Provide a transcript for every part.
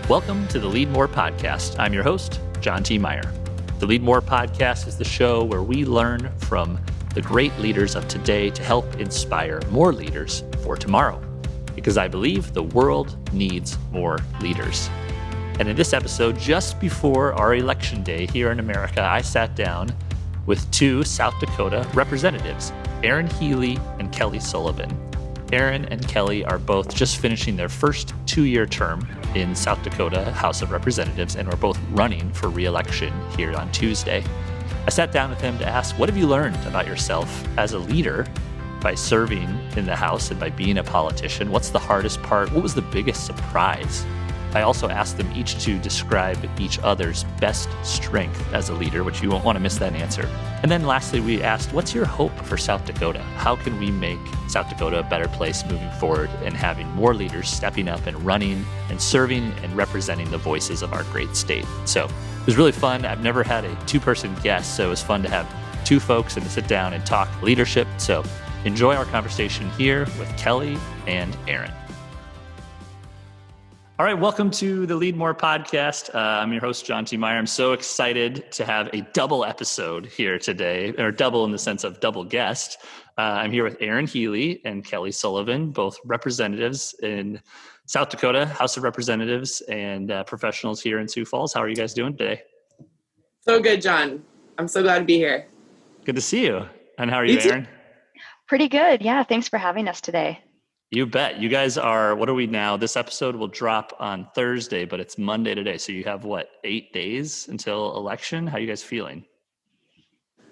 Welcome to the Leadmore podcast. I'm your host, John T. Meyer. The Leadmore podcast is the show where we learn from the great leaders of today to help inspire more leaders for tomorrow. Because I believe the world needs more leaders. And in this episode, just before our election day here in America, I sat down with two South Dakota representatives, Erin Healy and Kelly Sullivan. Erin and Kelly are both just finishing their first 2-year term in South Dakota House of Representatives and are both running for re-election here on Tuesday. I sat down with them to ask, what have you learned about yourself as a leader by serving in the House and by being a politician? What's the hardest part? What was the biggest surprise? I also asked them each to describe each other's best strength as a leader, which you won't want to miss that answer. And then lastly, we asked, what's your hope for South Dakota? How can we make South Dakota a better place moving forward and having more leaders stepping up and running and serving and representing the voices of our great state? So it was really fun. I've never had a two-person guest, so it was fun to have two folks and to sit down and talk leadership. So enjoy our conversation here with Kelly and Erin. All right, welcome to the Leadmore podcast. I'm your host, John T. Meyer. I'm so excited to have a double episode here today, or double in the sense of double guest. I'm here with Erin Healy and Kelly Sullivan, both representatives in South Dakota, House of Representatives, and professionals here in Sioux Falls. How are you guys doing today? So good, John. I'm so glad to be here. Good to see you. And how are you, Erin? Pretty good. Yeah, thanks for having us today. You bet. You guys are, what are we now? This episode will drop on Thursday, but it's Monday today. So you have 8 days until election? How are you guys feeling?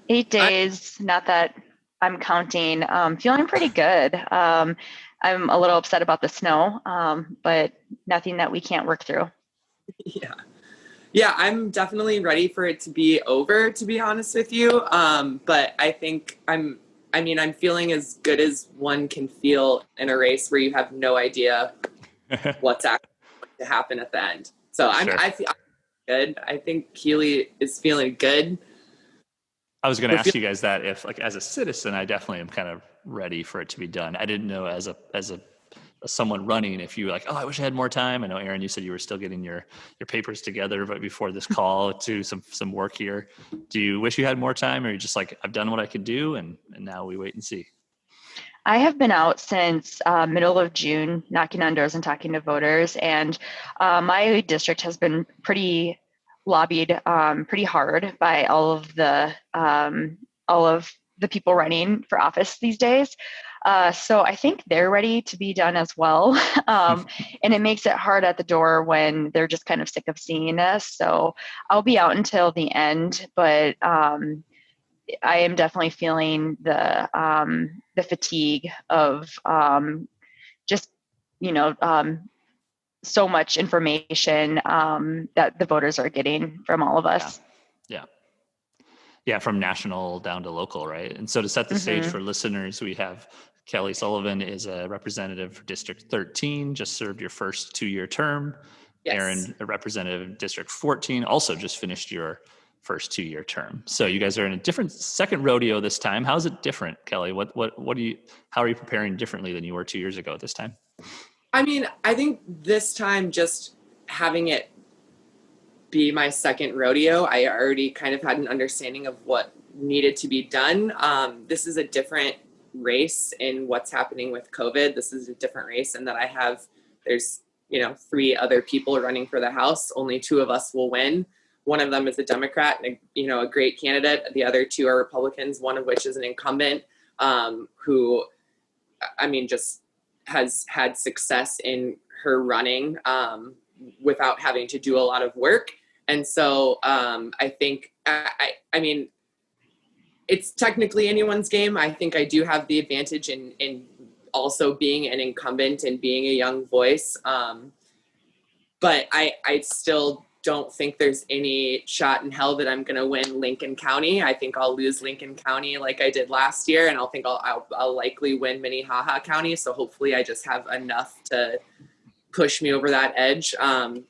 8 days, not that I'm counting. Feeling pretty good. I'm a little upset about the snow, but nothing that we can't work through. Yeah, I'm definitely ready for it to be over, to be honest with you. But I think I'm feeling as good as one can feel in a race where you have no idea what's actually going to happen at the end. So I feel good. I think Healy is feeling good. I was going to ask you guys that if, as a citizen, I definitely am kind of ready for it to be done. I didn't know as someone running, if you were like, oh, I wish I had more time. I know, Erin, you said you were still getting your papers together, but before this call to some work here. Do you wish you had more time, or are you just like, I've done what I could do, and now we wait and see? I have been out since middle of June, knocking on doors and talking to voters, and my district has been pretty lobbied pretty hard by all of the people running for office these days. So I think they're ready to be done as well. And it makes it hard at the door when they're just kind of sick of seeing us. So I'll be out until the end, but I am definitely feeling the fatigue of just, so much information that the voters are getting from all of us. Yeah, from national down to local, right? And so to set the stage for listeners, we have Kelly Sullivan is a representative for District 13, just served your first 2-year term. Yes. Erin, a representative District 14, also just finished your first 2-year term. So you guys are in a different second rodeo this time. How is it different, Kelly? How are you preparing differently than you were 2 years ago at this time? I think this time just having it be my second rodeo, I already kind of had an understanding of what needed to be done. This is a different race in what's happening with COVID. This is a different race in that there's 3 other people running for the House. Only 2 of us will win. One of them is a Democrat and a great candidate. The other 2 are Republicans, one of which is an incumbent who just has had success in her running without having to do a lot of work. And so I think, it's technically anyone's game. I think I do have the advantage in also being an incumbent and being a young voice. But I still don't think there's any shot in hell that I'm going to win Lincoln County. I think I'll lose Lincoln County like I did last year, and I'll likely win Minnehaha County. So hopefully I just have enough to push me over that edge. 2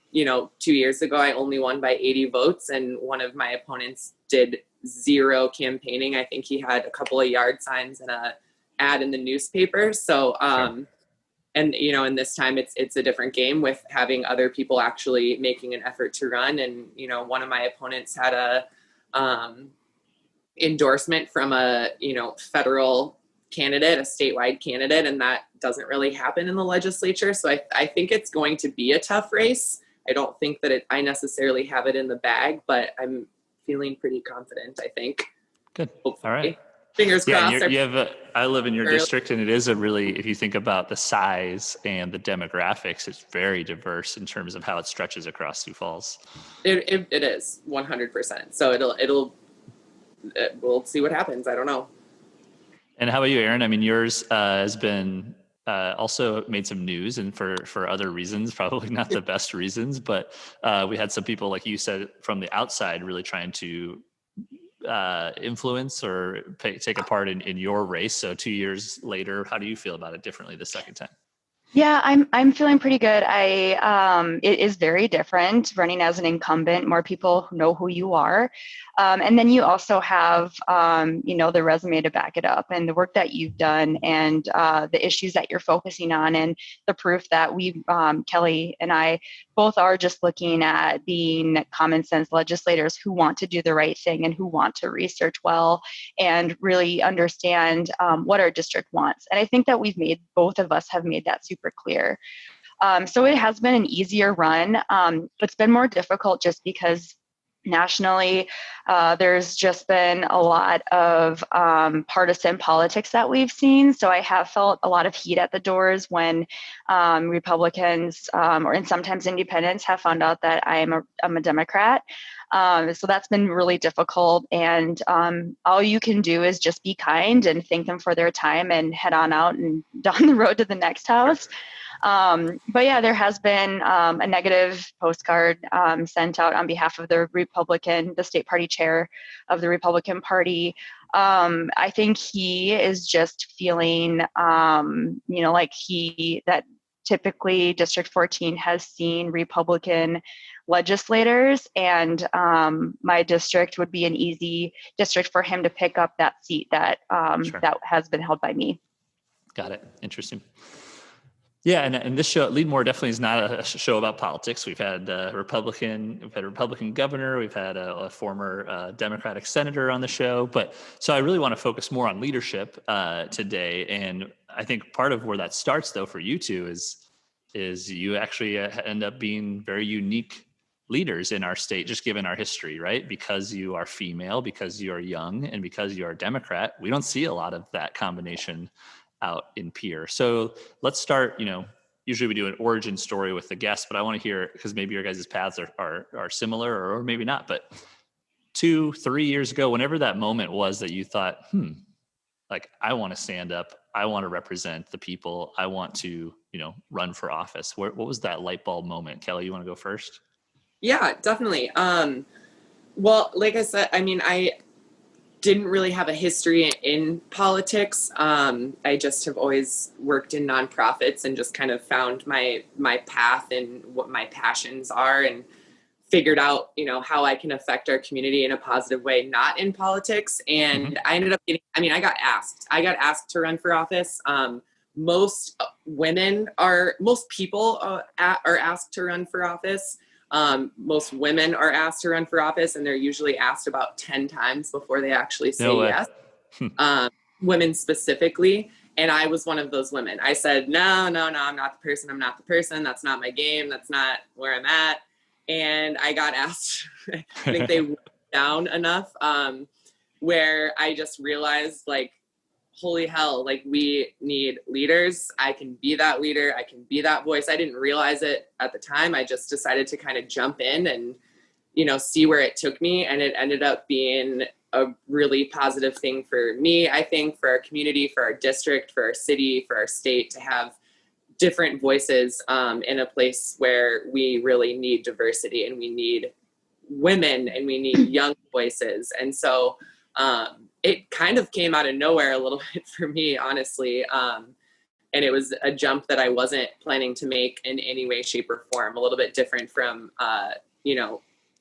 years ago, I only won by 80 votes, and one of my opponents did 0 campaigning. I think he had a couple of yard signs and a ad in the newspaper. So and, you know, and this time it's a different game with having other people actually making an effort to run. And, you know, one of my opponents had a endorsement from a, you know, federal candidate, a statewide candidate, and that doesn't really happen in the legislature. So I think it's going to be a tough race. I don't think that I necessarily have it in the bag, but I'm feeling pretty confident, I think. Good. Hopefully. All right. Fingers Yeah, crossed. and I live in your district, and it is a really, if you think about the size and the demographics, it's very diverse in terms of how it stretches across Sioux Falls. It is 100%. So we'll see what happens. I don't know. And how about you, Erin? I mean, yours has been also made some news, and for other reasons, probably not the best reasons, but we had some people, like you said, from the outside really trying to influence or take a part in your race. So 2 years later, how do you feel about it differently the second time? Yeah, I'm feeling pretty good. It is very different running as an incumbent. More people know who you are, and then you also have the resume to back it up, and the work that you've done, and the issues that you're focusing on, and the proof that Kelly and I both are just looking at being common sense legislators who want to do the right thing and who want to research well and really understand what our district wants. And I think that both of us have made that super clear. So it has been an easier run. It's been more difficult just because nationally, there's just been a lot of partisan politics that we've seen. So I have felt a lot of heat at the doors when Republicans and sometimes independents have found out that I'm a Democrat. So that's been really difficult. And all you can do is just be kind and thank them for their time and head on out and down the road to the next house. But yeah, there has been a negative postcard sent out on behalf of the state party chair of the Republican Party. I think he is just feeling, that typically District 14 has seen Republican legislators, and my district would be an easy district for him to pick up that seat that that has been held by me. Got it. Interesting. Yeah, and this show, Leadmore, definitely is not a show about politics. We've had a Republican governor, we've had a former Democratic senator on the show, so I really want to focus more on leadership today. And I think part of where that starts, though, for you two is you actually end up being very unique leaders in our state, just given our history, right? Because you are female, because you are young, and because you are a Democrat, we don't see a lot of that combination out in Pierre. So let's start, usually we do an origin story with the guests, but I want to hear, because maybe your guys' paths are similar or maybe not, but 2-3 years ago, whenever that moment was that you thought, I want to stand up, I want to represent the people, I want to, run for office. What was that light bulb moment? Kelly, you want to go first? Yeah, definitely. Well, like I said, I mean, I didn't really have a history in politics. I just have always worked in nonprofits and just kind of found my path and what my passions are, and figured out, how I can affect our community in a positive way, not in politics. And I ended up I got asked to run for office. Most people are asked to run for office. Most women are asked to run for office, and they're usually asked about 10 times before they actually say yes. Women specifically. And I was one of those women. I said, no, I'm not the person. I'm not the person. That's not my game. That's not where I'm at. And I got asked, I think they went down enough, where I just realized, holy hell, we need leaders. I can be that leader. I can be that voice. I didn't realize it at the time. I just decided to kind of jump in and, see where it took me. And it ended up being a really positive thing for me, I think, for our community, for our district, for our city, for our state, to have different voices in a place where we really need diversity, and we need women, and we need young voices. And so, it kind of came out of nowhere a little bit for me, honestly. And it was a jump that I wasn't planning to make in any way, shape, or form. A little bit different from,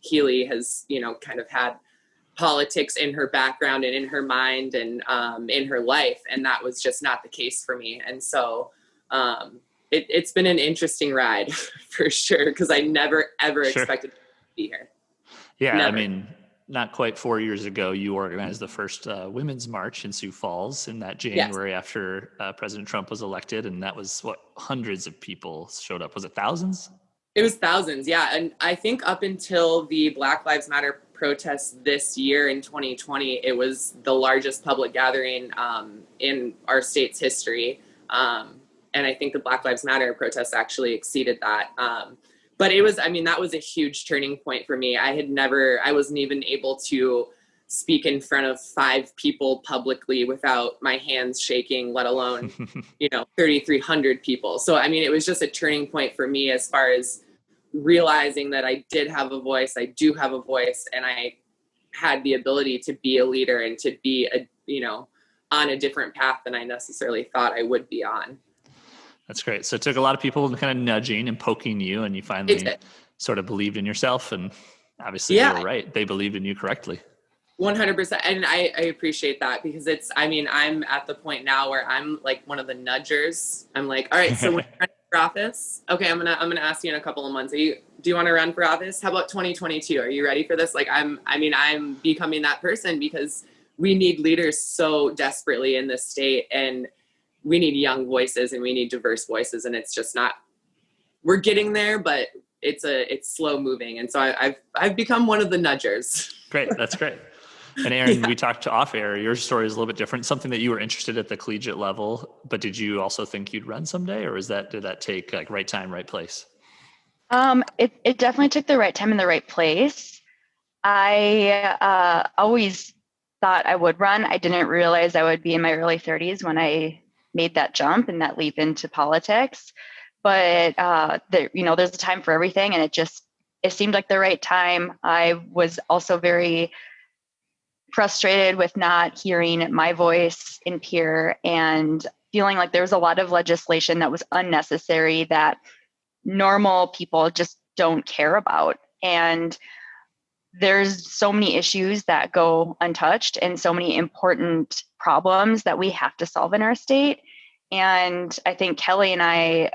Healy has, kind of had politics in her background and in her mind and in her life. And that was just not the case for me. And so it's been an interesting ride for sure, because I never, ever Sure. expected to be here. Yeah, Never. I mean, not quite 4 years ago, you organized the first Women's March in Sioux Falls in that Yes. January after President Trump was elected. And that was what, hundreds of people showed up. Was it thousands? It was thousands, yeah. And I think up until the Black Lives Matter protests this year in 2020, it was the largest public gathering in our state's history. And I think the Black Lives Matter protests actually exceeded that. But it was, I mean, that was a huge turning point for me. I wasn't even able to speak in front of 5 people publicly without my hands shaking, let alone, 3,300 people. So, I mean, it was just a turning point for me as far as realizing that I did have a voice, I do have a voice, and I had the ability to be a leader and to be on a different path than I necessarily thought I would be on. That's great. So it took a lot of people kind of nudging and poking you, and you finally sort of believed in yourself, and obviously they were right. They believed in you correctly. 100%. And I appreciate that, because I'm at the point now where I'm like one of the nudgers. I'm like, all right, so when you're running for office, okay, I'm gonna ask you in a couple of months, do you want to run for office? How about 2022? Are you ready for this? Like, I'm becoming that person, because we need leaders so desperately in this state, and we need young voices and we need diverse voices, and it's just not, we're getting there, but it's slow moving. And so I've become one of the nudgers. Great. That's great. And Erin, we talked off air. Your story is a little bit different. Something that you were interested at the collegiate level, but did you also think you'd run someday, or did that take like right time, right place? It definitely took the right time and the right place. I always thought I would run. I didn't realize I would be in my early 30s when I made that jump and that leap into politics. But there's a time for everything, and it seemed like the right time. I was also very frustrated with not hearing my voice in Pierre, and feeling like there was a lot of legislation that was unnecessary that normal people just don't care about. And there's so many issues that go untouched, and so many important problems that we have to solve in our state. And I think Kelly and I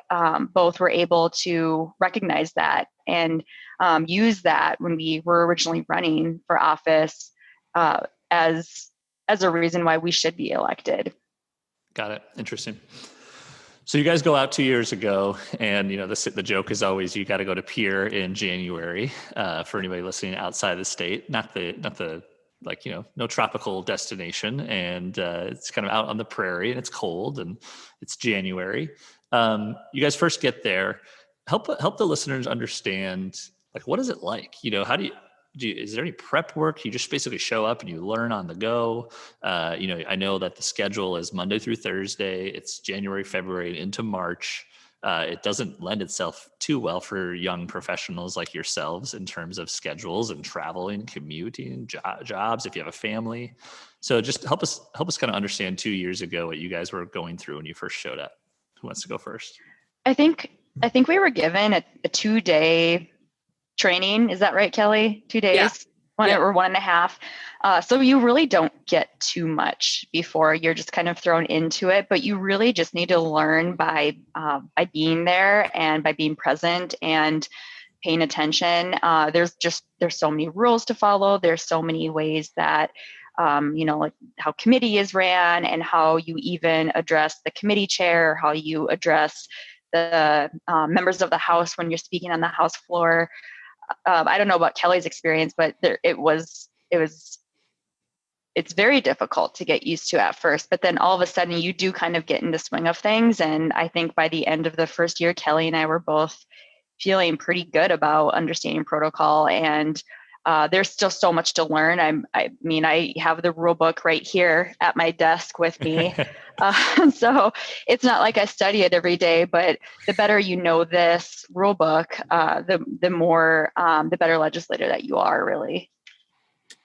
both were able to recognize that and use that when we were originally running for office as a reason why we should be elected. Got it. Interesting. So you guys go out 2 years ago, and the joke is always you got to go to Pierre in January. For anybody listening outside the state, not the no tropical destination, and it's kind of out on the prairie, and it's cold, and it's January. You guys first get there. Help the listeners understand, like, what is it like? How do you is there any prep work? You just basically show up and you learn on the go. I know that the schedule is Monday through Thursday. It's January, February into March. It doesn't lend itself too well for young professionals like yourselves in terms of schedules and traveling, commuting, jobs, if you have a family. So just help us kind of understand 2 years ago what you guys were going through when you first showed up. Who wants to go first? I think we were given a 2-day training. Is that right, Kelly? 2 days? Yeah. Or 1.5. So you really don't get too much before you're just kind of thrown into it, but you really just need to learn by being there and by being present and paying attention. There's so many rules to follow. There's so many ways that, like how committee is ran, and how you even address the committee chair, how you address the members of the House when you're speaking on the House floor. I don't know about Kelly's experience, but it's very difficult to get used to at first, but then all of a sudden you do kind of get in the swing of things. And I think by the end of the first year, Kelly and I were both feeling pretty good about understanding protocol, and there's still so much to learn. I have the rule book right here at my desk with me. So it's not like I study it every day, but the better you know this rule book, the better legislator that you are, really.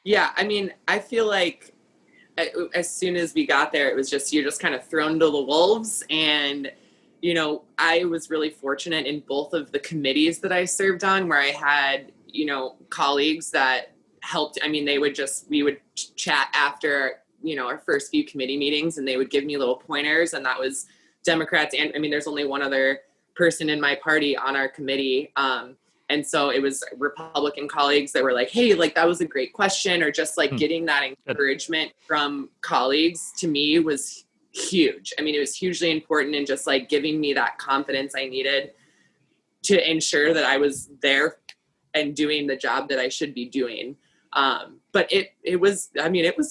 Yeah, I feel like as soon as we got there, it was you're just kind of thrown to the wolves. And, I was really fortunate in both of the committees that I served on, where I had, colleagues that helped. We would chat after, our first few committee meetings, and they would give me little pointers, and that was Democrats. And there's only one other person in my party on our committee. And so it was Republican colleagues that were like, hey, like that was a great question, or just like getting that encouragement from colleagues to me was huge. I mean, it was hugely important, and just like giving me that confidence I needed to ensure that I was there and doing the job that I should be doing. But it was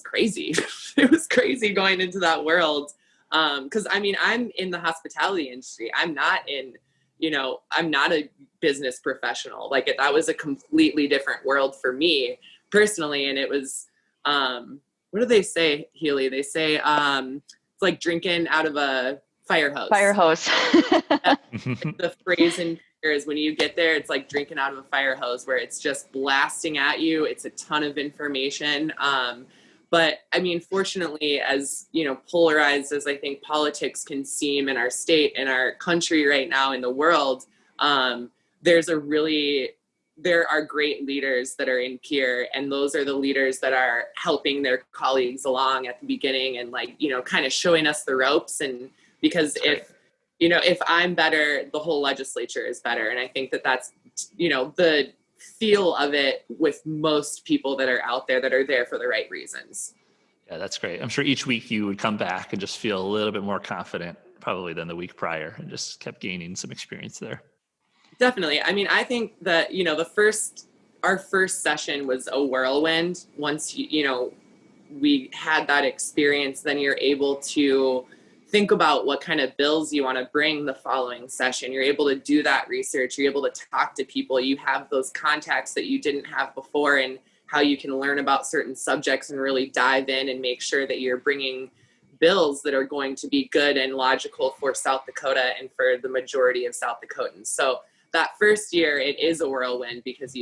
crazy. It was crazy going into that world. Cause I mean, I'm in the hospitality industry. I'm not a business professional. Like that was a completely different world for me personally. And it was, what do they say, Healy? They say, it's like drinking out of a fire hose. Fire hose. The phrase in Pierre is when you get there, it's like drinking out of a fire hose, where it's just blasting at you. It's a ton of information. But I mean, fortunately, as polarized as I think politics can seem in our state, in our country right now, in the world, there are great leaders that are in Pierre, and those are the leaders that are helping their colleagues along at the beginning, and kind of showing us the ropes. And because if I'm better, the whole legislature is better. And I think that's the feel of it with most people that are out there that are there for the right reasons. Yeah, that's great. I'm sure each week you would come back and just feel a little bit more confident probably than the week prior, and just kept gaining some experience there. Definitely. I mean, I think that, our first session was a whirlwind. Once, we had that experience, then you're able to think about what kind of bills you want to bring the following session. You're able to do that research. You're able to talk to people. You have those contacts that you didn't have before, and how you can learn about certain subjects and really dive in and make sure that you're bringing bills that are going to be good and logical for South Dakota and for the majority of South Dakotans. So that first year, it is a whirlwind, because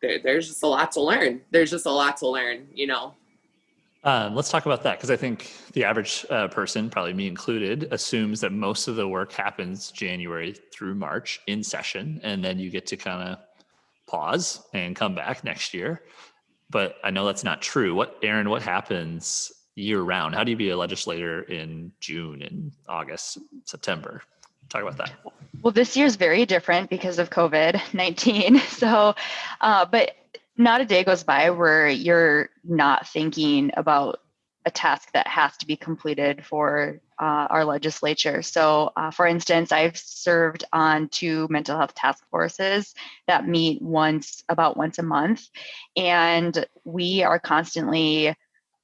there's just a lot to learn. There's just a lot to learn, Let's talk about that, because I think the average person, probably me included, assumes that most of the work happens January through March in session, and then you get to kind of pause and come back next year. But I know that's not true. Erin, what happens year round? How do you be a legislator in June and August, September? Talk about that. Well, this year's very different because of COVID-19. So, but not a day goes by where you're not thinking about a task that has to be completed for our legislature. So, for instance, I've served on 2 mental health task forces that meet about once a month. And we are constantly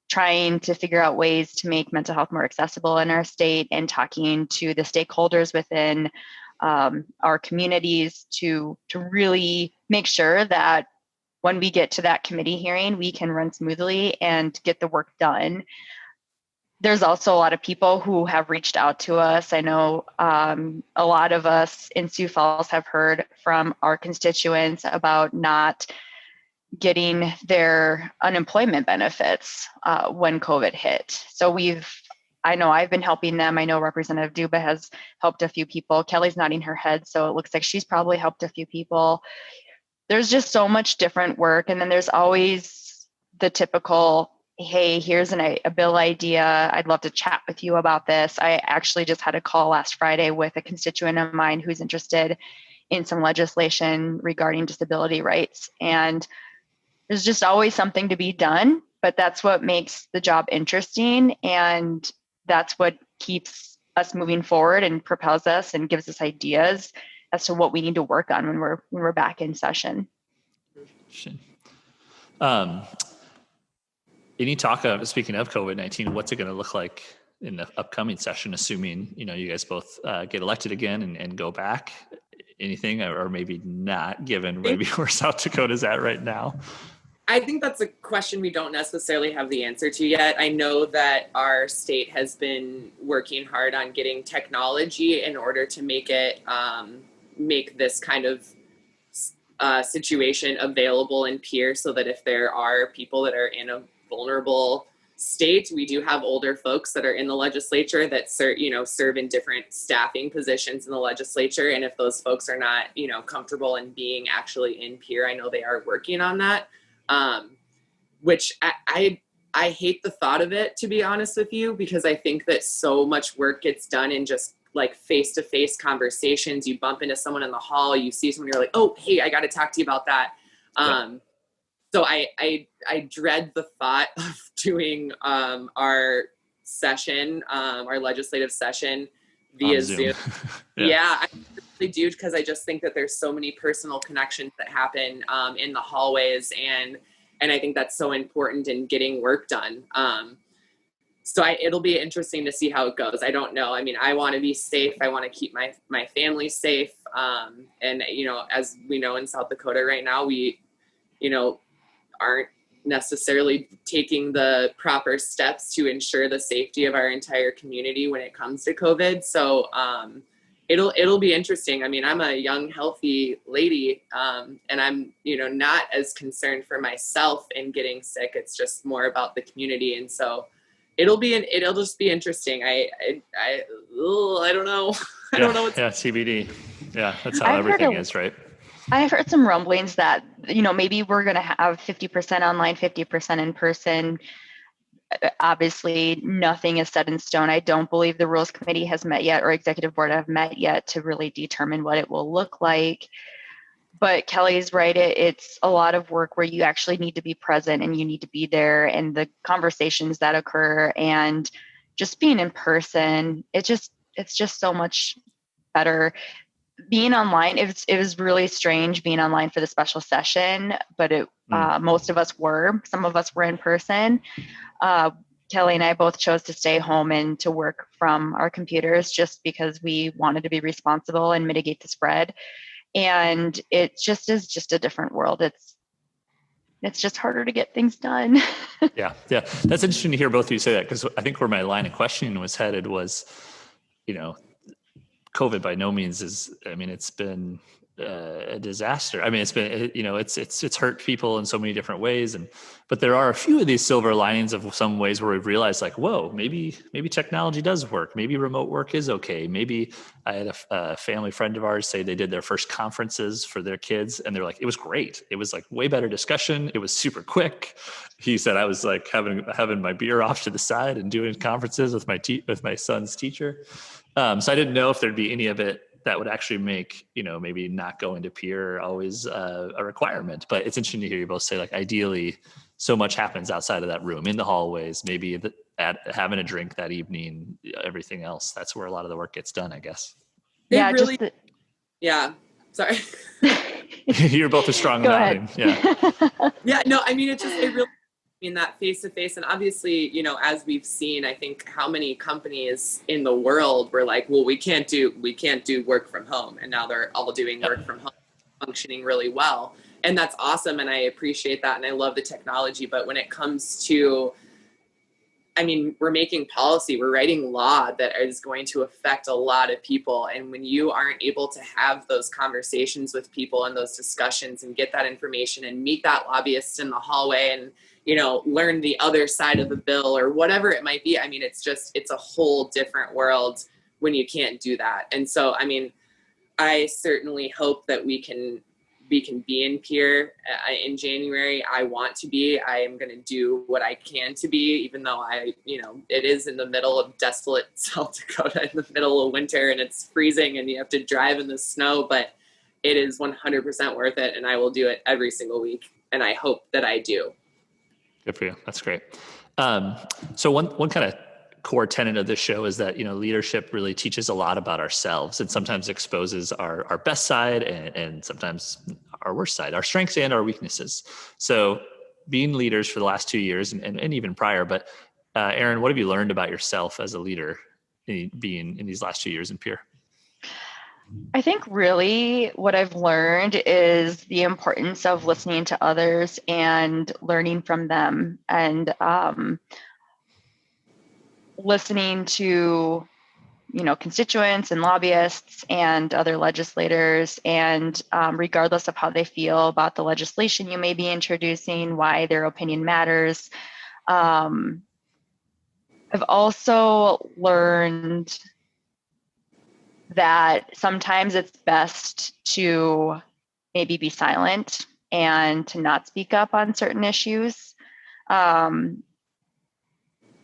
trying to figure out ways to make mental health more accessible in our state, and talking to the stakeholders within our communities to really make sure that when we get to that committee hearing, we can run smoothly and get the work done. There's also a lot of people who have reached out to us. I know a lot of us in Sioux Falls have heard from our constituents about not getting their unemployment benefits when COVID hit. So I know I've been helping them. I know Representative Duba has helped a few people. Kelly's nodding her head, so it looks like she's probably helped a few people. There's just so much different work. And then there's always the typical, hey, here's a bill idea. I'd love to chat with you about this. I actually just had a call last Friday with a constituent of mine who's interested in some legislation regarding disability rights. And there's just always something to be done, but that's what makes the job interesting. And that's what keeps us moving forward and propels us and gives us ideas as to what we need to work on when we're back in session. Any talk of, speaking of COVID-19, what's it going to look like in the upcoming session, assuming, you guys both get elected again and go back? Anything, or maybe not, given maybe where South Dakota's at right now? I think that's a question we don't necessarily have the answer to yet. I know that our state has been working hard on getting technology in order to make this kind of situation available in Pierre, so that if there are people that are in a vulnerable state, we do have older folks that are in the legislature that serve in different staffing positions in the legislature. And if those folks are not, comfortable in being actually in Pierre, I know they are working on that. Which I hate the thought of it, to be honest with you, because I think that so much work gets done in just like face-to-face conversations. You bump into someone in the hall, you see someone, you're like, oh, hey, I got to talk to you about that. So I dread the thought of doing our session, our legislative session via Zoom. Yeah, I really do, because I just think that there's so many personal connections that happen in the hallways, and I think that's so important in getting work done. So it'll be interesting to see how it goes. I don't know. I mean, I want to be safe. I want to keep my family safe. And, you know, as we know in South Dakota right now, we, you know, aren't necessarily taking the proper steps to ensure the safety of our entire community when it comes to COVID. So it'll be interesting. I mean, I'm a young, healthy lady, and I'm, you know, not as concerned for myself in getting sick. It's just more about the community. And so it'll just be interesting. I don't know. I don't know. TBD. Yeah, that's how everything is, right? I've heard some rumblings that, you know, maybe we're going to have 50% online, 50% in person. Obviously, nothing is set in stone. I don't believe the Rules Committee has met yet, or Executive Board have met yet to really determine what it will look like. But Kelly's right. It's a lot of work where you actually need to be present and you need to be there, and the conversations that occur and just being in person, it's just so much better. Being online, it was really strange being online for the special session, but most of us were. Some of us were in person. Kelly and I both chose to stay home and to work from our computers just because we wanted to be responsible and mitigate the spread. And it just is just a different world. It's just harder to get things done. Yeah. That's interesting to hear both of you say that, because I think where my line of questioning was headed was, you know, COVID by no means is, I mean, it's been a disaster. I mean, it's been, you know, it's hurt people in so many different ways. But there are a few of these silver linings of some ways where we've realized, like, whoa, maybe technology does work. Maybe remote work is okay. Maybe I had a family friend of ours say they did their first conferences for their kids, and they're like, it was great. It was like way better discussion. It was super quick. He said, I was like having my beer off to the side and doing conferences with my son's teacher. So I didn't know if there'd be any of it that would actually make, you know, maybe not going to Pierre always a requirement. But it's interesting to hear you both say, like, ideally, so much happens outside of that room, in the hallways, maybe having a drink that evening, everything else. That's where a lot of the work gets done, I guess. Yeah, yeah. Sorry. You're both a strong nodding. Yeah. Yeah. No, I mean, it really, in that face-to-face, and obviously, you know, as we've seen, I think how many companies in the world were like, well, we can't do work from home, and now they're all doing work from home, functioning really well, and that's awesome, and I appreciate that, and I love the technology. But when it comes to, I mean, we're making policy, we're writing law that is going to affect a lot of people, and when you aren't able to have those conversations with people and those discussions and get that information and meet that lobbyist in the hallway and, you know, learn the other side of the bill or whatever it might be. I mean, it's a whole different world when you can't do that. And so, I mean, I certainly hope that we can be in Pierre in January. I want to be. I am going to do what I can to be, even though it is in the middle of desolate South Dakota, in the middle of winter, and it's freezing and you have to drive in the snow, but it is 100% worth it. And I will do it every single week. And I hope that I do. Good for you. That's great. So one kind of core tenet of this show is that, you know, leadership really teaches a lot about ourselves, and sometimes exposes our best side and sometimes our worst side, our strengths and our weaknesses. So being leaders for the last 2 years and even prior, but Erin, what have you learned about yourself as a leader being in these last 2 years in Pierre? I think really what I've learned is the importance of listening to others and learning from them, and listening to, you know, constituents and lobbyists and other legislators, and regardless of how they feel about the legislation you may be introducing, why their opinion matters. I've also learned that sometimes it's best to maybe be silent and to not speak up on certain issues.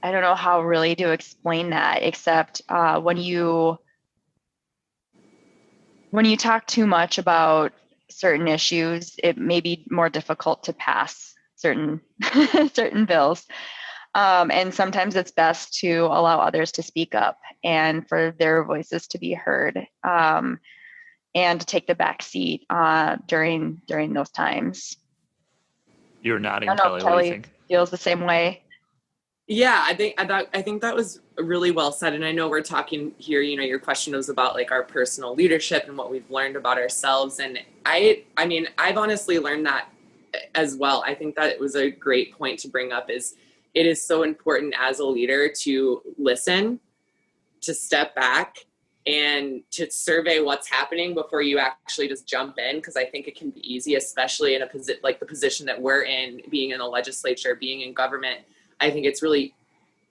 I don't know how really to explain that, except when you when you talk too much about certain issues, it may be more difficult to pass certain certain bills. And sometimes it's best to allow others to speak up and for their voices to be heard, and to take the back seat during those times. You're I nodding, don't know Kelly. if What do you Kelly think? feels the same way. Yeah, I think that was really well said. And I know we're talking here, your question was about like our personal leadership and what we've learned about ourselves. And I mean, I've honestly learned that as well. I think that it was a great point to bring up is it is so important as a leader to listen, to step back and to survey what's happening before you actually just jump in. Cause I think it can be easy, especially in a position like the position that we're in, being in the legislature, being in government. I think it's really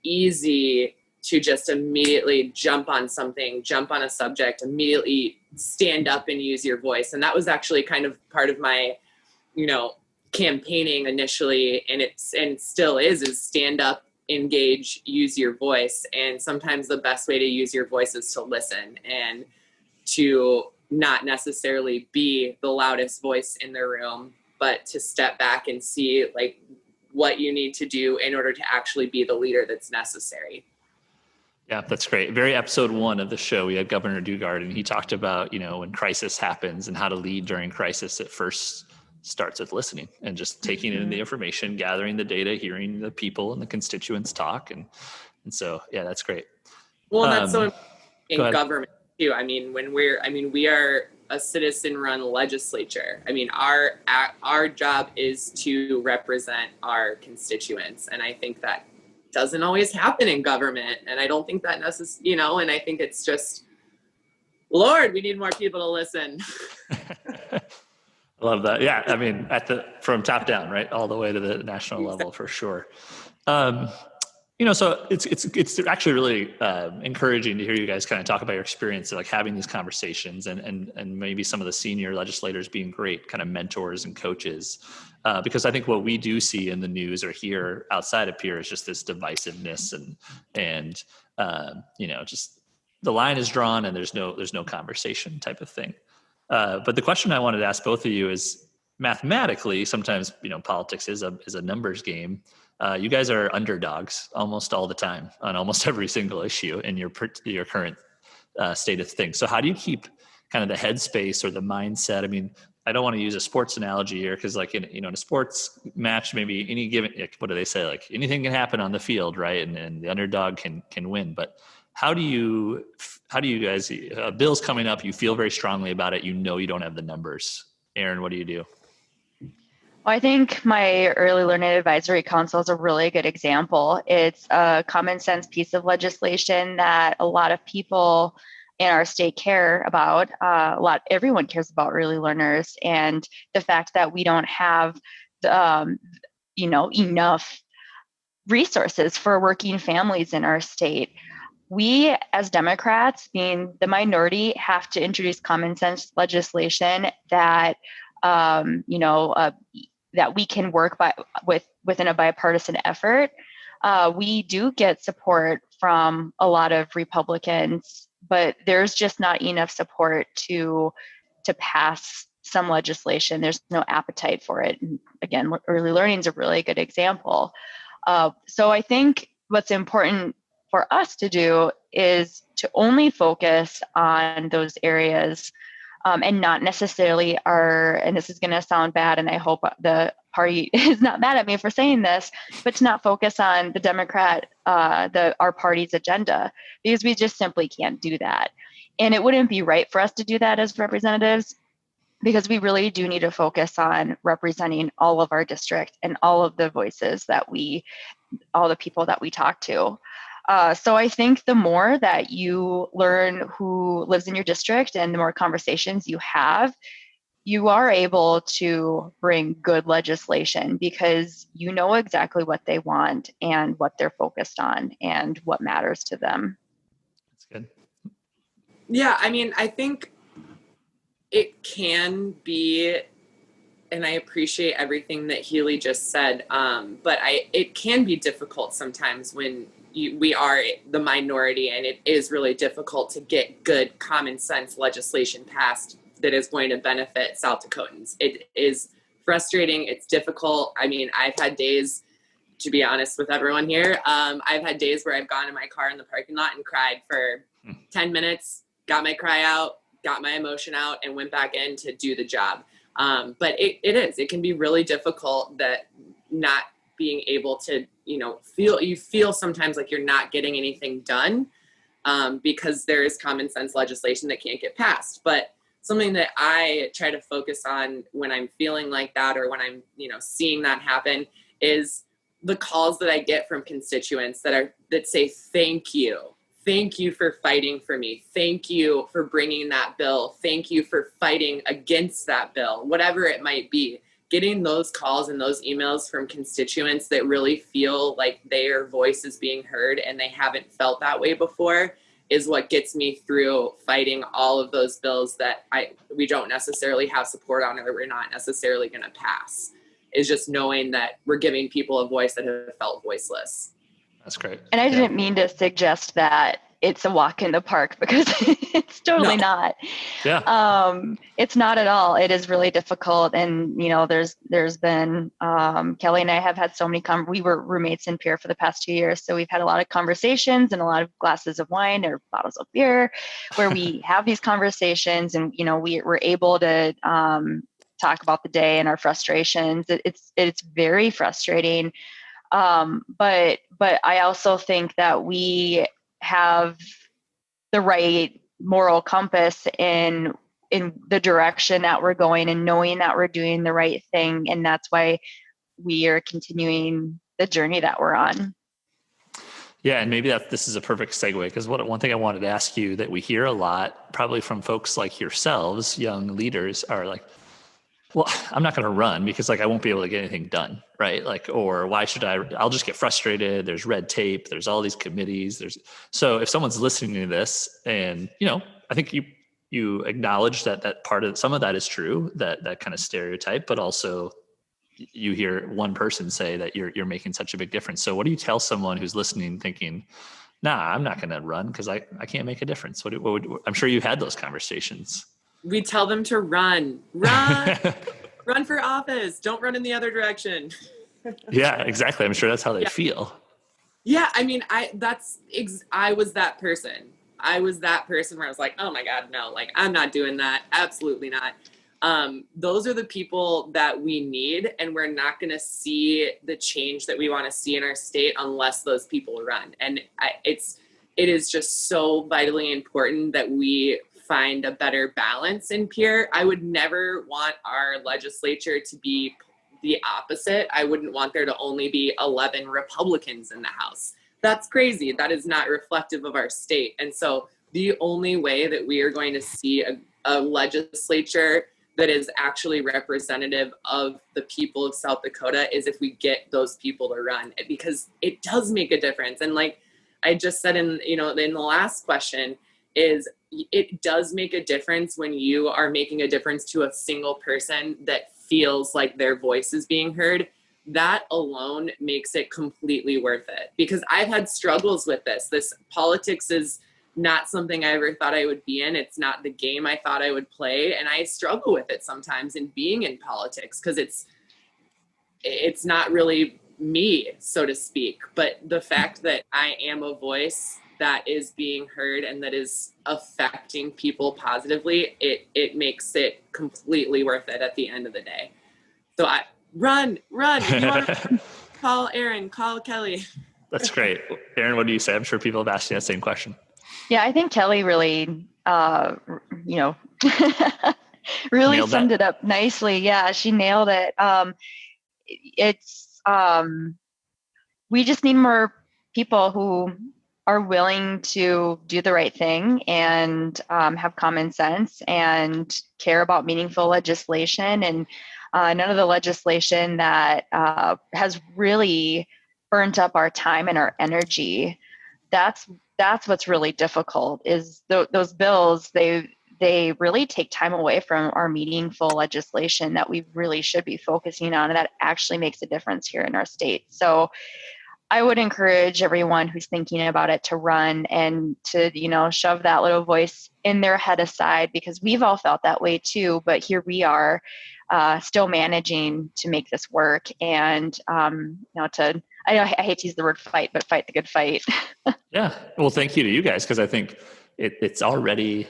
easy to just immediately jump on something, jump on a subject, immediately stand up and use your voice. And that was actually kind of part of my, campaigning initially. And still is stand up, engage, use your voice. And sometimes the best way to use your voice is to listen and to not necessarily be the loudest voice in the room, but to step back and see like what you need to do in order to actually be the leader that's necessary. Yeah, that's great. Very episode 1 of the show, we had Governor Dugard, and he talked about, when crisis happens and how to lead during crisis. It first starts with listening and just taking in the information, gathering the data, hearing the people and the constituents talk. And so, yeah, that's great. Well, and that's so Go in ahead. government too. I mean, we are a citizen-run legislature. I mean, our job is to represent our constituents, and I think that doesn't always happen in government. And I don't think that and I think it's just, Lord, we need more people to listen. I love that. Yeah, I mean, from top down, right, all the way to the national level, for sure. So it's actually really encouraging to hear you guys kind of talk about your experience of like having these conversations and maybe some of the senior legislators being great kind of mentors and coaches. Because I think what we do see in the news or hear outside of Pierre is just this divisiveness and just the line is drawn and there's no conversation type of thing. But the question I wanted to ask both of you is, mathematically, sometimes politics is a numbers game. You guys are underdogs almost all the time on almost every single issue in your current state of things. So how do you keep kind of the headspace or the mindset? I mean, I don't want to use a sports analogy here because, like, in a sports match, maybe any given, what do they say? Like, anything can happen on the field, right? And the underdog can win. But how do you guys? Bill's coming up. You feel very strongly about it. You don't have the numbers. Erin, what do you do? Well, I think my Early Learning Advisory Council is a really good example. It's a common sense piece of legislation that a lot of people in our state care about. Everyone cares about early learners, and the fact that we don't have, enough resources for working families in our state. We, as Democrats, being the minority, have to introduce common sense legislation that that we can work within a bipartisan effort. We do get support from a lot of Republicans, but there's just not enough support to pass some legislation. There's no appetite for it. And again, early learning is a really good example. So I think what's important for us to do is to only focus on those areas, and not necessarily and this is going to sound bad, and I hope the party is not mad at me for saying this, but to not focus on the Democrat, our party's agenda, because we just simply can't do that. And it wouldn't be right for us to do that as representatives, because we really do need to focus on representing all of our district and all of the voices all the people that we talk to. So I think the more that you learn who lives in your district and the more conversations you have, you are able to bring good legislation because you know exactly what they want and what they're focused on and what matters to them. That's good. Yeah, I mean, I think it can be and I appreciate everything that Healy just said. But it can be difficult sometimes when we are the minority, and it is really difficult to get good common sense legislation passed that is going to benefit South Dakotans. It is frustrating. It's difficult. I mean, I've had days, to be honest with everyone here, I've had days where I've gone in my car in the parking lot and cried for 10 minutes, got my cry out, got my emotion out, and went back in to do the job. But it can be really difficult that not being able to, you feel sometimes like you're not getting anything done because there is common sense legislation that can't get passed. But something that I try to focus on when I'm feeling like that, or when I'm, seeing that happen, is the calls that I get from constituents that say, thank you for fighting for me. Thank you for bringing that bill. Thank you for fighting against that bill, whatever it might be. Getting those calls and those emails from constituents that really feel like their voice is being heard and they haven't felt that way before is what gets me through fighting all of those bills that we don't necessarily have support on, or we're not necessarily going to pass. Is just knowing that we're giving people a voice that have felt voiceless. That's great. And I didn't mean to suggest that it's a walk in the park, because it's totally not. Yeah. It's not at all. It is really difficult. And, there's been, Kelly and I have had so many, we were roommates in Pierre for the past 2 years. So we've had a lot of conversations and a lot of glasses of wine or bottles of beer where we have these conversations, and, we're able to, talk about the day and our frustrations. It's very frustrating. But I also think that we have the right moral compass in the direction that we're going, and knowing that we're doing the right thing. And that's why we are continuing the journey that we're on. Yeah. And maybe this is a perfect segue, because one thing I wanted to ask you that we hear a lot, probably from folks like yourselves, young leaders, are like, well, I'm not going to run because I won't be able to get anything done. Right. Or why should I'll just get frustrated. There's red tape. There's all these committees. So if someone's listening to this and, I think you acknowledge that part of some of that is true, that kind of stereotype, but also you hear one person say that you're making such a big difference. So what do you tell someone who's listening thinking, nah, I'm not going to run because I can't make a difference? I'm sure you've had those conversations. We tell them to run run for office. Don't run in the other direction. Yeah, exactly. I'm sure that's how they feel. Yeah. I mean, I was that person. I was that person where I was like, oh my God, no, I'm not doing that. Absolutely not. Those are the people that we need, and we're not going to see the change that we want to see in our state unless those people run. And it is just so vitally important that we find a better balance in Pierre. I would never want our legislature to be the opposite. I wouldn't want there to only be 11 Republicans in the House. That's crazy. That is not reflective of our state. And so the only way that we are going to see a legislature that is actually representative of the people of South Dakota is if we get those people to run, because it does make a difference. And like I just said in the last question, is it does make a difference when you are making a difference to a single person that feels like their voice is being heard. That alone makes it completely worth it, because I've had struggles with this. Politics is not something I ever thought I would be in. It's not the game I thought I would play. And I struggle with it sometimes in being in politics, because it's not really me, so to speak. But the fact that I am a voice that is being heard and that is affecting people positively, it makes it completely worth it at the end of the day. So run. If you want to call Erin, call Kelly. That's great. Erin, what do you say? I'm sure people have asked you that same question. Yeah, I think Kelly really, really summed it up nicely. Yeah, she nailed it. We just need more people who are willing to do the right thing and have common sense and care about meaningful legislation. And none of the legislation that has really burnt up our time and our energy. That's what's really difficult, is those bills, they really take time away from our meaningful legislation that we really should be focusing on, and that actually makes a difference here in our state. So I would encourage everyone who's thinking about it to run and to, shove that little voice in their head aside, because we've all felt that way too. But here we are still managing to make this work. And, I hate to use the word fight, but fight the good fight. Yeah. Well, thank you to you guys, because I think it's already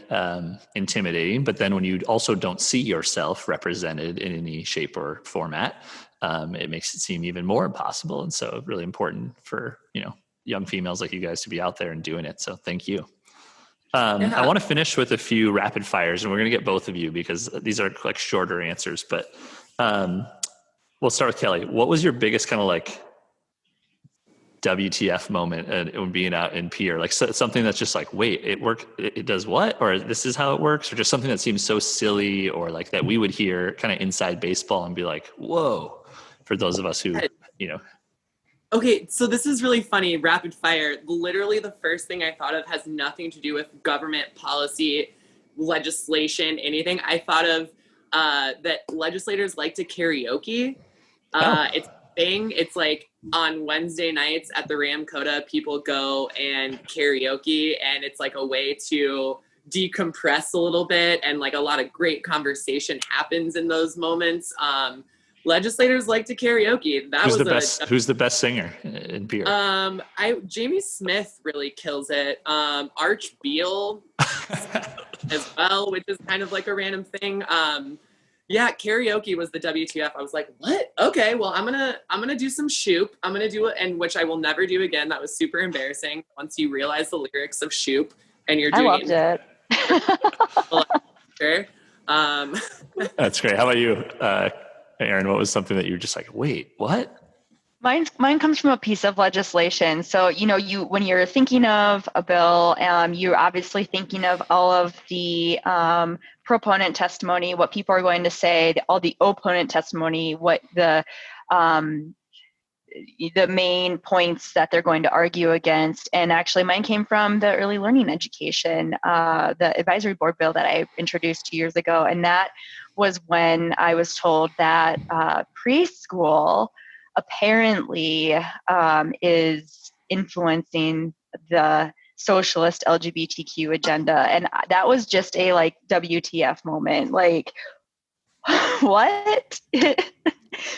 intimidating, but then when you also don't see yourself represented in any shape or format, it makes it seem even more impossible. And so really important for, young females like you guys to be out there and doing it. So thank you. I want to finish with a few rapid fires, and we're going to get both of you because these are like shorter answers, but we'll start with Kelly. What was your biggest kind of like WTF moment and being out in Pierre, like something that's just like, wait, it worked, it does what, or this is how it works, or just something that seems so silly, or like that we would hear kind of inside baseball and be like, whoa, for those of us who, Okay, so this is really funny, rapid fire. Literally the first thing I thought of has nothing to do with government policy, legislation, anything. I thought of that legislators like to karaoke. It's a thing. It's like on Wednesday nights at the Ramkota, people go and karaoke, and it's like a way to decompress a little bit, and like a lot of great conversation happens in those moments. Legislators like to karaoke. Who's the best singer in Pierre? Jamie Smith really kills it. Arch Beal as well, which is kind of like a random thing. Yeah, karaoke was the WTF. I was like, what? Okay, well, I'm gonna do some Shoop. I'm gonna do it, and which I will never do again. That was super embarrassing. Once you realize the lyrics of Shoop and you're doing I loved it. That's great. How about you, Erin? What was something that you were just like, wait, what? Mine comes from a piece of legislation. So, when you're thinking of a bill, you're obviously thinking of all of the proponent testimony, what people are going to say, all the opponent testimony, what the main points that they're going to argue against. And actually mine came from the early learning education, the advisory board bill that I introduced 2 years ago. And that was when I was told that preschool apparently is influencing the socialist LGBTQ agenda. And that was just a like WTF moment. Like, what?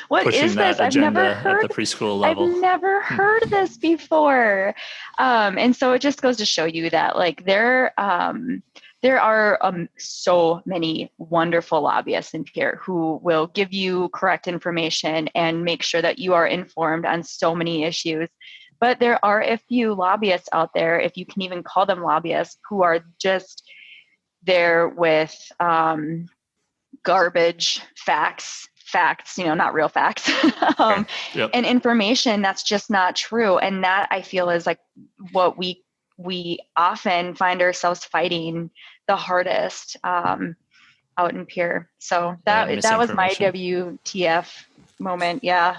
What Pushing is this? I've never heard at the preschool level. I've never heard this before. And so it just goes to show you that like there are so many wonderful lobbyists in Pierre who will give you correct information and make sure that you are informed on so many issues. But there are a few lobbyists out there, if you can even call them lobbyists, who are just there with garbage facts, not real facts, and information that's just not true. And that I feel is like what we often find ourselves fighting the hardest out in Pierre. So that was my WTF moment. Yeah.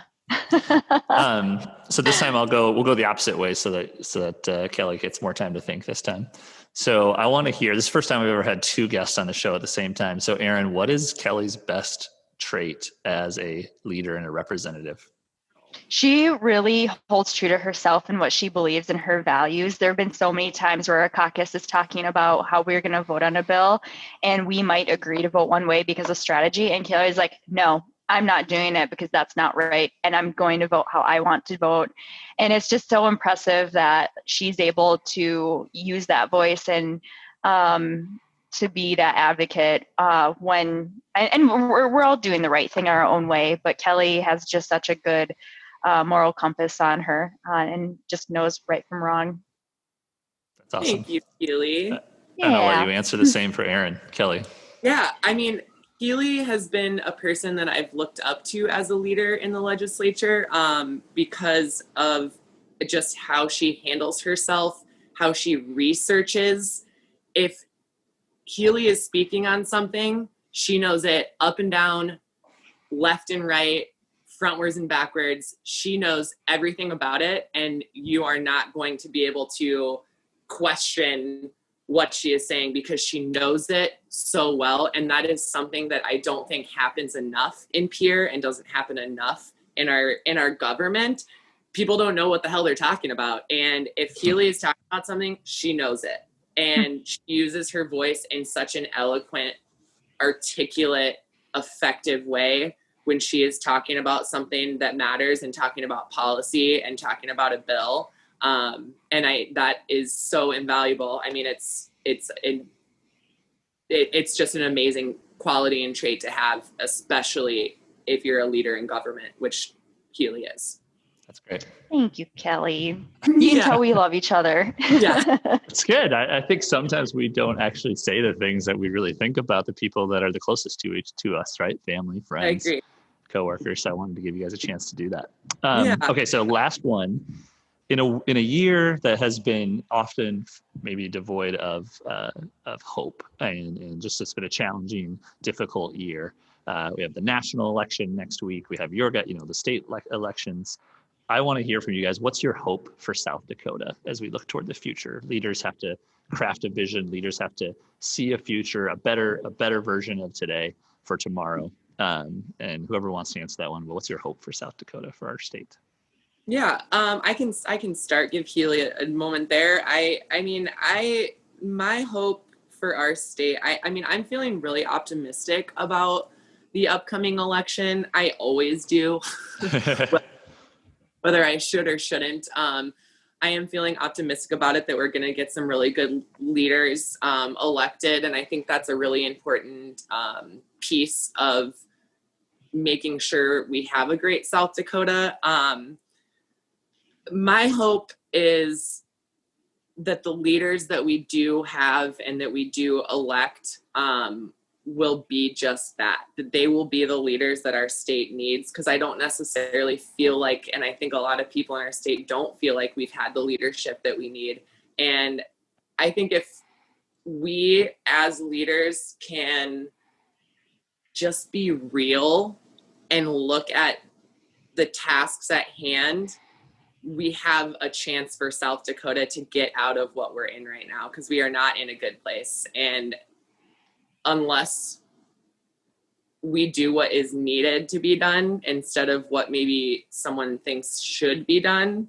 So this time we'll go the opposite way so that Kelly gets more time to think this time. So I want to hear, this is the first time we've ever had two guests on the show at the same time. So Erin, what is Kelly's best trait as a leader and a representative? She really holds true to herself and what she believes in her values. There have been so many times where our caucus is talking about how we're going to vote on a bill, and we might agree to vote one way because of strategy. And Kelly's like, no, I'm not doing it because that's not right. And I'm going to vote how I want to vote. And it's just so impressive that she's able to use that voice and to be that advocate when we're all doing the right thing our own way. But Kelly has just such a good moral compass on her and just knows right from wrong. That's awesome. Thank you, Healy. And I'll let you answer the same for Erin. Kelly. Yeah, I mean, Healy has been a person that I've looked up to as a leader in the legislature because of just how she handles herself, how she researches. If Healy is speaking on something, she knows it up and down, left and right, frontwards and backwards. She knows everything about it, and you are not going to be able to question what she is saying because she knows it so well. And that is something that I don't think happens enough in Pierre and doesn't happen enough in our government. People don't know what the hell they're talking about. And if Healy is talking about something, she knows it. And she uses her voice in such an eloquent, articulate, effective way when she is talking about something that matters and talking about policy and talking about a bill. That is so invaluable. I mean, it's just an amazing quality and trait to have, especially if you're a leader in government, which Healy is. That's great. Thank you, Kelly. You can tell we love each other. Yeah. It's good. I think sometimes we don't actually say the things that we really think about the people that are the closest to us, right? Family, friends, coworkers. So I wanted to give you guys a chance to do that. Okay, so last one. In a year that has been often maybe devoid of hope, and just it's been a challenging, difficult year. We have the national election next week. We have the state elections. I want to hear from you guys. What's your hope for South Dakota as we look toward the future? Leaders have to craft a vision. Leaders have to see a future, a better version of today for tomorrow. And whoever wants to answer that one, well, what's your hope for South Dakota, for our state? Yeah, I can start, give Healy a moment there. My hope for our state, I'm feeling really optimistic about the upcoming election. I always do, whether I should or shouldn't. I am feeling optimistic about it, that we're going to get some really good leaders elected. And I think that's a really important piece of making sure we have a great South Dakota. My hope is that the leaders that we do have and that we do elect will be just that they will be the leaders that our state needs. Because I don't necessarily feel like, and I think a lot of people in our state don't feel like we've had the leadership that we need. And I think if we as leaders can just be real and look at the tasks at hand, we have a chance for South Dakota to get out of what we're in right now, because we are not in a good place. And unless we do what is needed to be done instead of what maybe someone thinks should be done,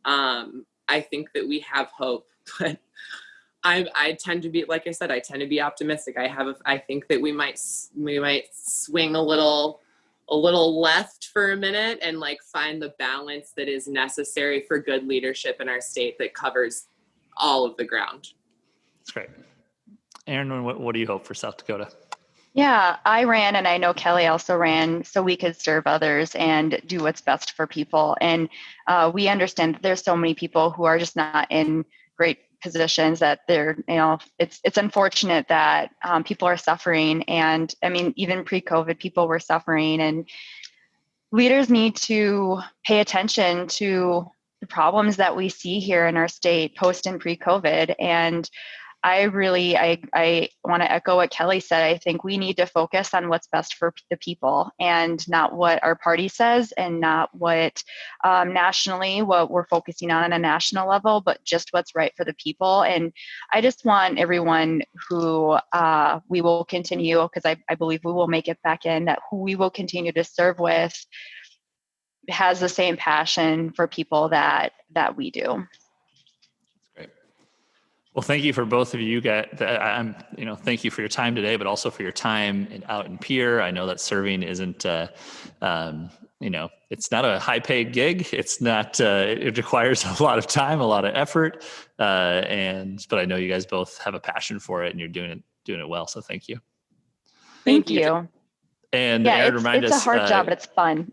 I think that we have hope. But I tend to be, like I said, I tend to be optimistic. I think that we might swing a little left for a minute and find the balance that is necessary for good leadership in our state that covers all of the ground. That's great. Erin, what do you hope for South Dakota? Yeah, I ran, and I know Kelly also ran, so we could serve others and do what's best for people. And we understand that there's so many people who are just not in great positions, that it's unfortunate that people are suffering. And I mean, even pre-COVID, people were suffering, and leaders need to pay attention to the problems that we see here in our state post and pre-COVID. And I want to echo what Kelly said. I think we need to focus on what's best for the people, and not what our party says, and not what nationally, what we're focusing on a national level, but just what's right for the people. And I just want everyone who we will continue, because I believe we will make it back in, that who we will continue to serve with has the same passion for people that we do. Well, thank you for both of you guys. Thank you for your time today, but also for your time out in Pierre. I know that serving isn't, it's not a high-paid gig. It's not. It requires a lot of time, a lot of effort, but I know you guys both have a passion for it, and you're doing it well. So thank you. Thank you. And yeah, Erin, remind us. It's a hard job, but it's fun.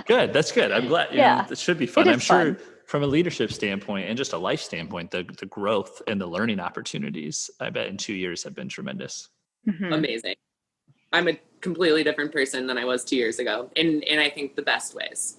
Good. That's good. I'm glad. It should be fun. I'm sure. From a leadership standpoint and just a life standpoint, the growth and the learning opportunities, I bet in 2 years have been tremendous. Mm-hmm. Amazing. I'm a completely different person than I was 2 years ago, and I think the best ways.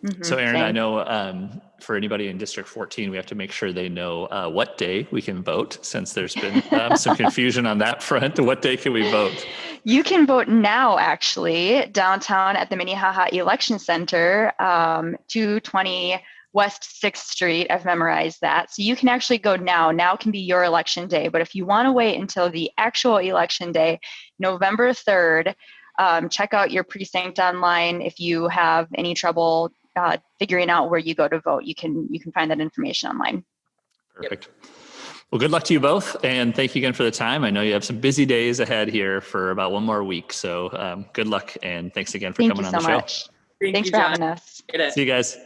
Mm-hmm. So Erin, I know for anybody in District 14, we have to make sure they know what day we can vote, since there's been some confusion on that front. What day can we vote? You can vote now, actually, downtown at the Minnehaha Election Center, 220 West 6th Street. I've memorized that. So you can actually go now. Now can be your election day. But if you want to wait until the actual election day, November 3rd, check out your precinct online. If you have any trouble figuring out where you go to vote, you can find that information online. Perfect. Well, good luck to you both. And thank you again for the time. I know you have some busy days ahead here for about one more week. So good luck. And thanks again for coming on the show. Much. Thanks for having us. See you guys.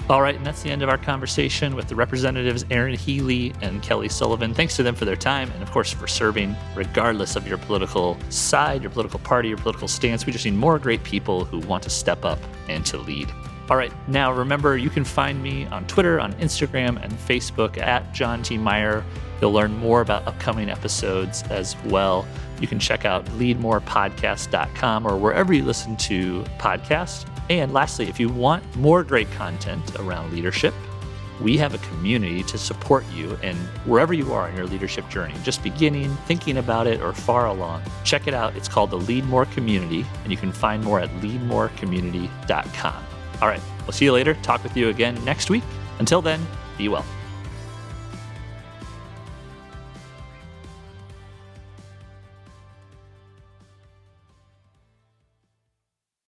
All right, and that's the end of our conversation with the representatives Erin Healy and Kelly Sullivan. Thanks to them for their time and, of course, for serving regardless of your political side, your political party, your political stance. We just need more great people who want to step up and to lead. All right, now remember, you can find me on Twitter, on Instagram, and Facebook at John T. Meyer. You'll learn more about upcoming episodes as well. You can check out leadmorepodcast.com or wherever you listen to podcasts. And lastly, if you want more great content around leadership, we have a community to support you and wherever you are in your leadership journey, just beginning, thinking about it, or far along. Check it out. It's called the Leadmore Community, and you can find more at leadmorecommunity.com. All right, we'll see you later. Talk with you again next week. Until then, be well.